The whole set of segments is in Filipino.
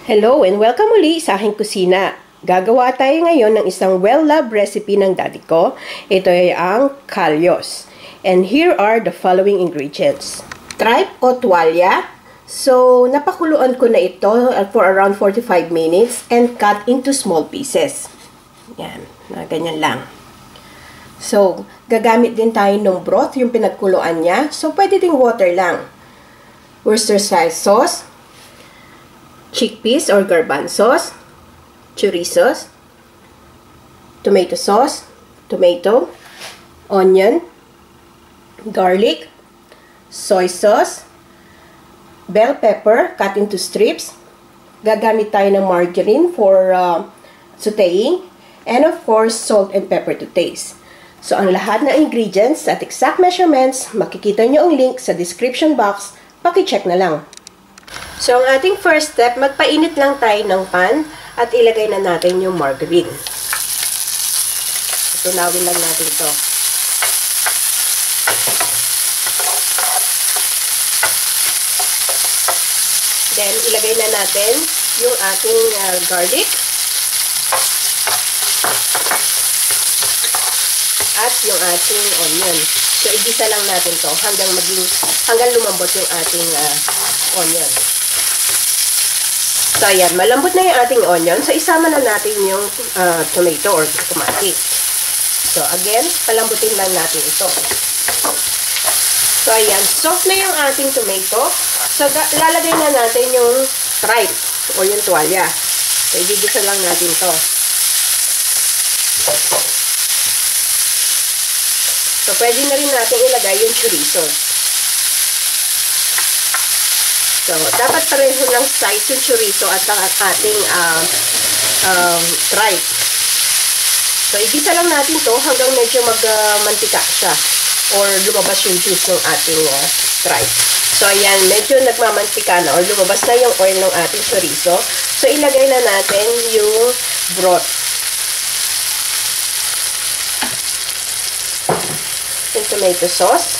Hello and welcome muli sa aking kusina. Gagawa tayo ngayon ng isang well-loved recipe ng daddy ko. Ito ay ang kalyos. And here are the following ingredients. Tripe o tuwalya. So, napakuluan ko na ito for around 45 minutes and cut into small pieces. Yan, na ganyan lang. So, gagamit din tayo ng broth, yung pinagkuluan niya. So, pwede ding water lang. Worcestershire sauce, chickpeas or garbanzos, chorizos, tomato sauce, tomato, onion, garlic, soy sauce, bell pepper cut into strips. Gagamit tayo ng margarine for sauteing, and of course, salt and pepper to taste. So, ang lahat ng ingredients at exact measurements, makikita nyo ang link sa description box. Paki-check na lang. So, ang ating first step, magpainit lang tayo ng pan at ilagay na natin yung margarine. Tunawin lang natin ito. Then, ilagay na natin yung ating garlic at yung ating onion. So, igisa lang natin to hanggang lumambot yung ating onion. So, ayan. Malambot na yung ating onion. So, isama na natin yung tomato or tomate. So, again, palambutin lang natin ito. So, ayan. Soft na yung ating tomato. So, lalagay na natin yung tripe o yung tuwalya. So, igigisa lang natin to. So, pwede na rin natin ilagay yung chorizo. So, dapat pareho ng size yung chorizo at ang ating tripe. So, igisa lang natin to hanggang medyo magmantika siya or lumabas yung juice ng ating tripe. So, ayan, medyo nagmamantika na or lumabas na yung oil ng ating chorizo. So, ilagay na natin yung broth. Yung tomato sauce.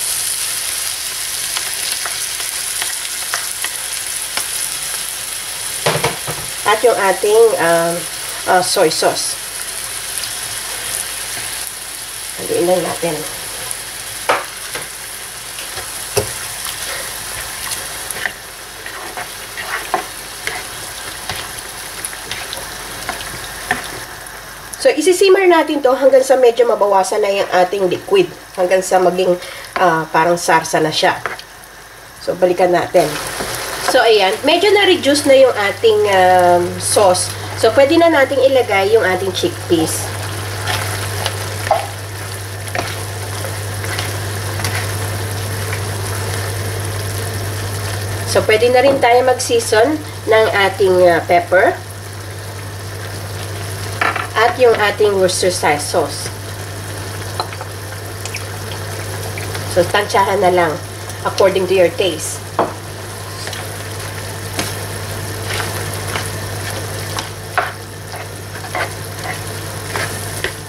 At yung ating soy sauce. Haluin lang natin. So, isisimmer natin to hanggang sa medyo mabawasan na yung ating liquid. Hanggang sa maging parang sarsa na siya. So, balikan natin. So, ayan. Medyo na-reduce na yung ating sauce. So, pwede na nating ilagay yung ating chickpeas. So, pwede na rin tayo mag-season ng ating pepper. At yung ating Worcestershire sauce. So, tansyahan na lang according to your taste.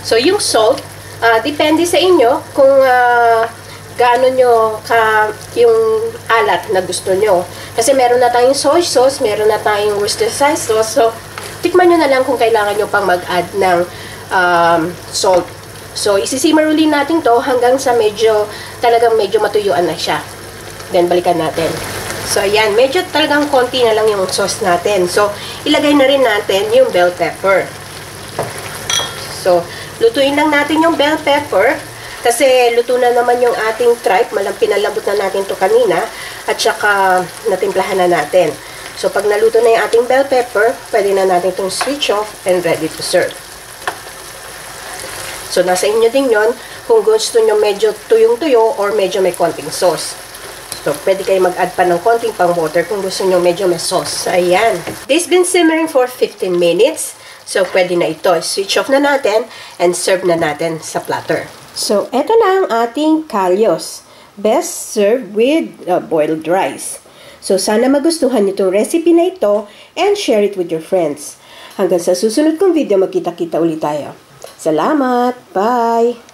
So, yung salt, depende sa inyo kung gaano nyo yung alat na gusto nyo. Kasi meron na tayong soy sauce, meron na tayong Worcestershire sauce. So, tikman nyo na lang kung kailangan nyo pang mag-add ng salt. So, isisimmer ulit natin to hanggang sa talagang medyo matuyuan na siya. Then, balikan natin. So, ayan, medyo talagang konti na lang yung sauce natin. So, ilagay na rin natin yung bell pepper. So, lutuin lang natin yung bell pepper kasi luto na naman yung ating tripe. Pinalambot na natin to kanina at saka natimplahan na natin. So, pag naluto na yung ating bell pepper, pwede na natin itong switch off and ready to serve. So, nasa inyo din yon kung gusto nyo medyo tuyong-tuyo or medyo may konting sauce. So, pwede kayo mag-add pa ng konting pang water kung gusto nyo medyo may sauce. So, ayan. This been simmering for 15 minutes. So, pwede na ito. Switch off na natin and serve na natin sa platter. So, eto na ang ating kalyos. Best served with boiled rice. So, sana magustuhan niyo itong recipe na ito and share it with your friends. Hanggang sa susunod kong video, magkita-kita ulit tayo. Salamat! Bye!